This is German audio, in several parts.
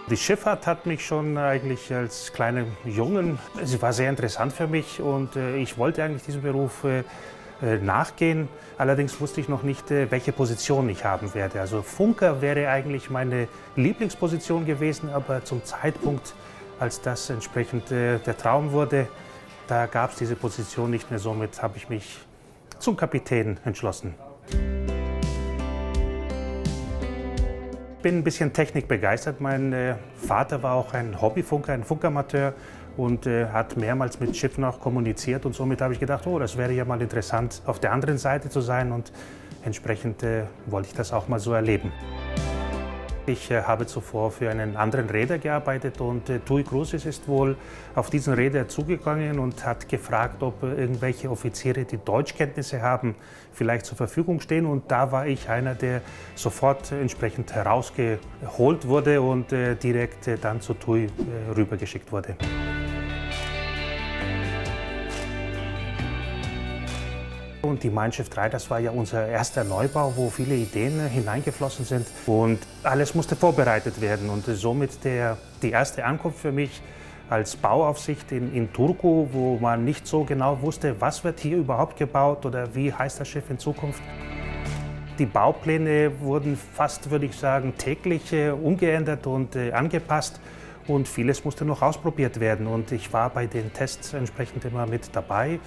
Die Schifffahrt hat mich schon eigentlich als kleiner Jungen, sie war sehr interessant für mich und ich wollte eigentlich diesem Beruf nachgehen. Allerdings wusste ich noch nicht, welche Position ich haben werde. Also Funker wäre eigentlich meine Lieblingsposition gewesen, aber zum Zeitpunkt, als das entsprechend der Traum wurde, da gab es diese Position nicht mehr. Somit habe ich mich zum Kapitän entschlossen. Ich bin ein bisschen technikbegeistert. Mein Vater war auch ein Hobbyfunker, ein Funkamateur und hat mehrmals mit Schiffen auch kommuniziert. Und somit habe ich gedacht, oh, das wäre ja mal interessant, auf der anderen Seite zu sein. Und entsprechend wollte ich das auch mal so erleben. Ich habe zuvor für einen anderen Reeder gearbeitet und TUI Cruises ist wohl auf diesen Reeder zugegangen und hat gefragt, ob irgendwelche Offiziere, die Deutschkenntnisse haben, vielleicht zur Verfügung stehen. Und da war ich einer, der sofort entsprechend herausgeholt wurde und direkt dann zu TUI rübergeschickt wurde. Und die Mein Schiff 3, das war ja unser erster Neubau, wo viele Ideen hineingeflossen sind. Und alles musste vorbereitet werden. Und somit die erste Ankunft für mich als Bauaufsicht in Turku, wo man nicht so genau wusste, was wird hier überhaupt gebaut oder wie heißt das Schiff in Zukunft. Die Baupläne wurden fast, würde ich sagen, täglich umgeändert und angepasst. Und vieles musste noch ausprobiert werden. Und ich war bei den Tests entsprechend immer mit dabei.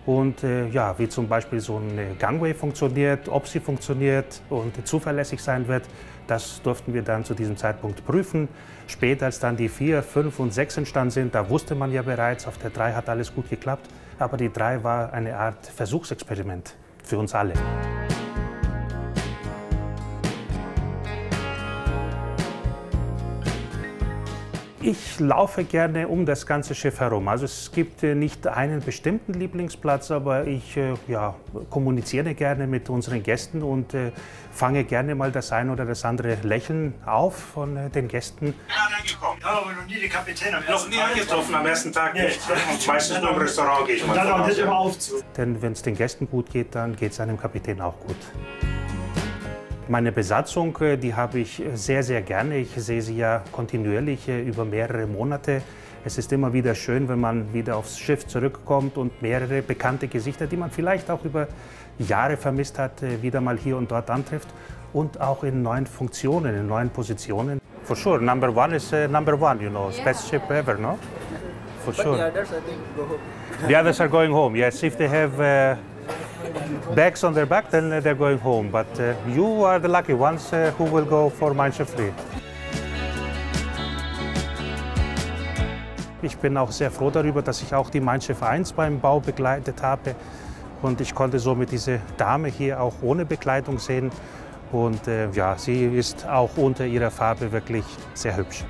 Und ja, wie zum Beispiel so eine Gangway funktioniert, ob sie funktioniert und zuverlässig sein wird, das durften wir dann zu diesem Zeitpunkt prüfen. Später, als dann die 4, 5 und 6 entstanden sind, da wusste man ja bereits, auf der 3 hat alles gut geklappt. Aber die 3 war eine Art Versuchsexperiment für uns alle. Ich laufe gerne um das ganze Schiff herum. Also es gibt nicht einen bestimmten Lieblingsplatz, aber ich kommuniziere gerne mit unseren Gästen und fange gerne mal das ein oder das andere Lächeln auf von den Gästen. Angekommen. Ja, aber noch nie die Kapitän am Noch nie angetroffen, am ersten Tag nicht. Meistens nur im Restaurant gehe ich mal davon aus. Immer auf zu. Denn wenn es den Gästen gut geht, dann geht es einem Kapitän auch gut. Meine Besatzung, die habe ich sehr, sehr gerne. Ich sehe sie ja kontinuierlich über mehrere Monate. Es ist immer wieder schön, wenn man wieder aufs Schiff zurückkommt und mehrere bekannte Gesichter, die man vielleicht auch über Jahre vermisst hat, wieder mal hier und dort antrifft. Und auch in neuen Funktionen, in neuen Positionen. For sure, number one is number one, you know, best ship ever, no? For sure. But the others, I think, go home. The others are going home, yes. If they have bags on their back, then they're going home. But you are the lucky ones who will go for Mein Schiff 3. Ich bin auch sehr froh darüber, dass ich auch die Mein Schiff 1 beim Bau begleitet habe. Und ich konnte somit diese Dame hier auch ohne Bekleidung sehen. Und ja, sie ist auch unter ihrer Farbe wirklich sehr hübsch.